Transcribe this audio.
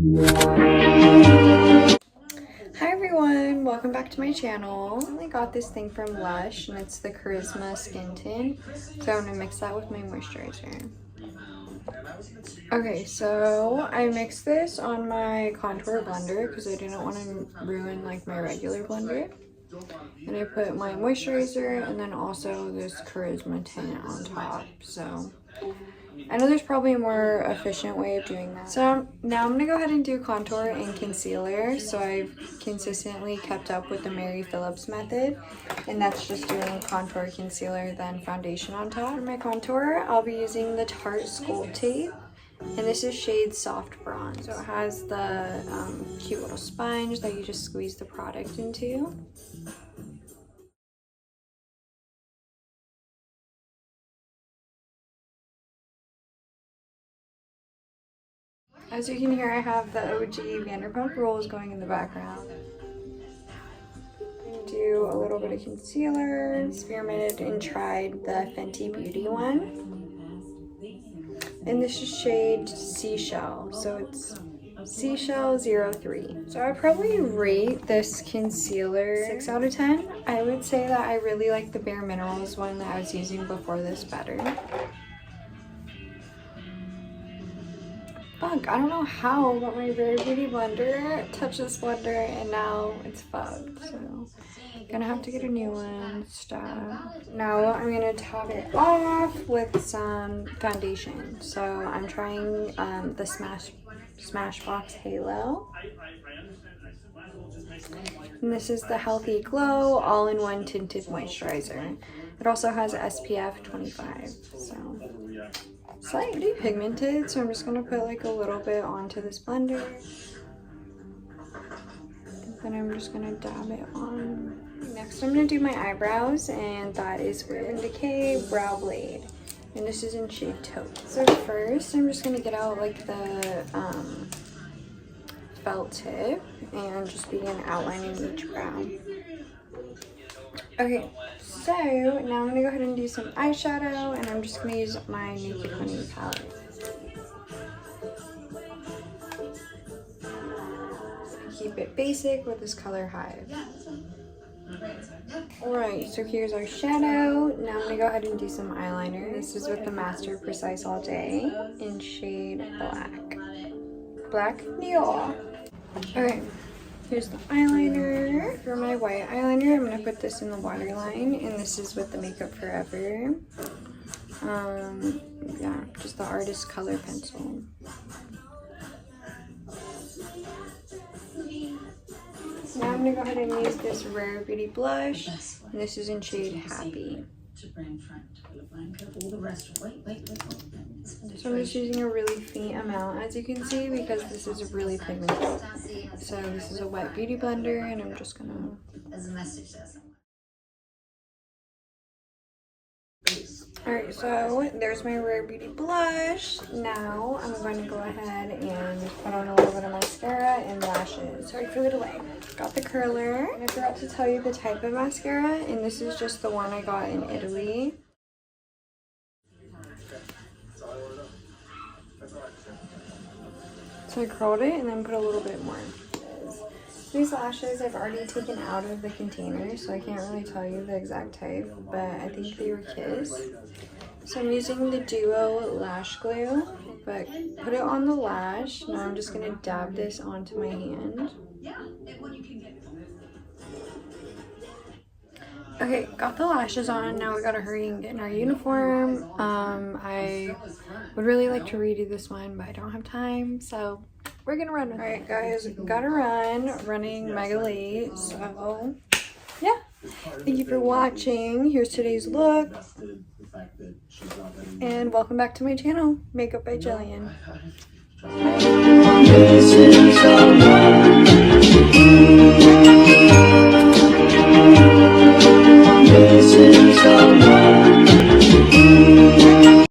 Hi everyone, welcome back to my channel. I got this thing from Lush and it's the Charisma Skin Tint. So I'm gonna mix that with my moisturizer. Okay, so I mixed this on my contour blender because I didn't want to ruin like my regular blender. And I put my moisturizer and then also this Charisma tint on top. So I know there's probably a more efficient way of doing that. So now I'm gonna go ahead and do contour and concealer. So I've consistently kept up with the Mary Phillips method, and that's just doing contour, concealer, then foundation on top. For my contour, I'll be using the Tarte Sculpt tape, and this is shade Soft Bronze. So it has the cute little sponge that you just squeeze the product into. As you can hear, I have the OG Vanderpump Rules going in the background. Do a little bit of concealer. Experimented and tried the Fenty Beauty one. And this is shade Seashell. So it's Seashell 03. So I'd probably rate this concealer 6 out of 10. I would say that I really like the Bare Minerals one that I was using before this better. Fuck, I don't know how, but my Rare Beauty blender touched this blender and now it's fucked. So gonna have to get a new one. Stop. Now I'm gonna top it off with some foundation. So I'm trying the Smashbox Halo. And this is the Healthy Glow All-in-One Tinted Moisturizer. It also has SPF 25. So slightly pigmented, so I'm just gonna put like a little bit onto this blender. And then I'm just gonna dab it on. Next, I'm gonna do my eyebrows, and that is with Decay Brow Blade. And this is in shade Taupe. So first, I'm just gonna get out like the felt tip and just begin outlining each brow. Okay, so now I'm gonna go ahead and do some eyeshadow, and I'm just gonna use my Naked Honey palette. Keep it basic with this color Hive. Alright, so here's our shadow. Now I'm gonna go ahead and do some eyeliner. This is with the Master Precise All Day in shade Black. Black Neon. Okay. Here's the eyeliner. For my white eyeliner, I'm going to put this in the waterline, and this is with the Makeup Forever. Yeah, just the Artist Color Pencil. Now I'm going to go ahead and use this Rare Beauty blush, and this is in shade Happy. So I'm just using a really faint amount, as you can see, because this is really pigmented. So this is a wet beauty blender, and I'm just gonna... Alright, so there's my Rare Beauty blush. Now I'm going to go ahead and put on a little bit of mascara and lashes. Sorry for the delay. Got the curler. And I forgot to tell you the type of mascara, and this is just the one I got in Italy. So I curled it and then put a little bit more. These lashes I've already taken out of the container, so I can't really tell you the exact type, but I think they were Kiss. So I'm using the Duo Lash Glue, but put it on the lash. Now I'm just going to dab this onto my hand. Okay, got the lashes on. Now we gotta hurry and get in our uniform. I would really like to redo this one, but I don't have time, so we're gonna run. Alright guys, gotta run. Running mega late, so yeah. Thank you for watching. Here's today's look. And welcome back to my channel, Makeup by Jillian. Bye.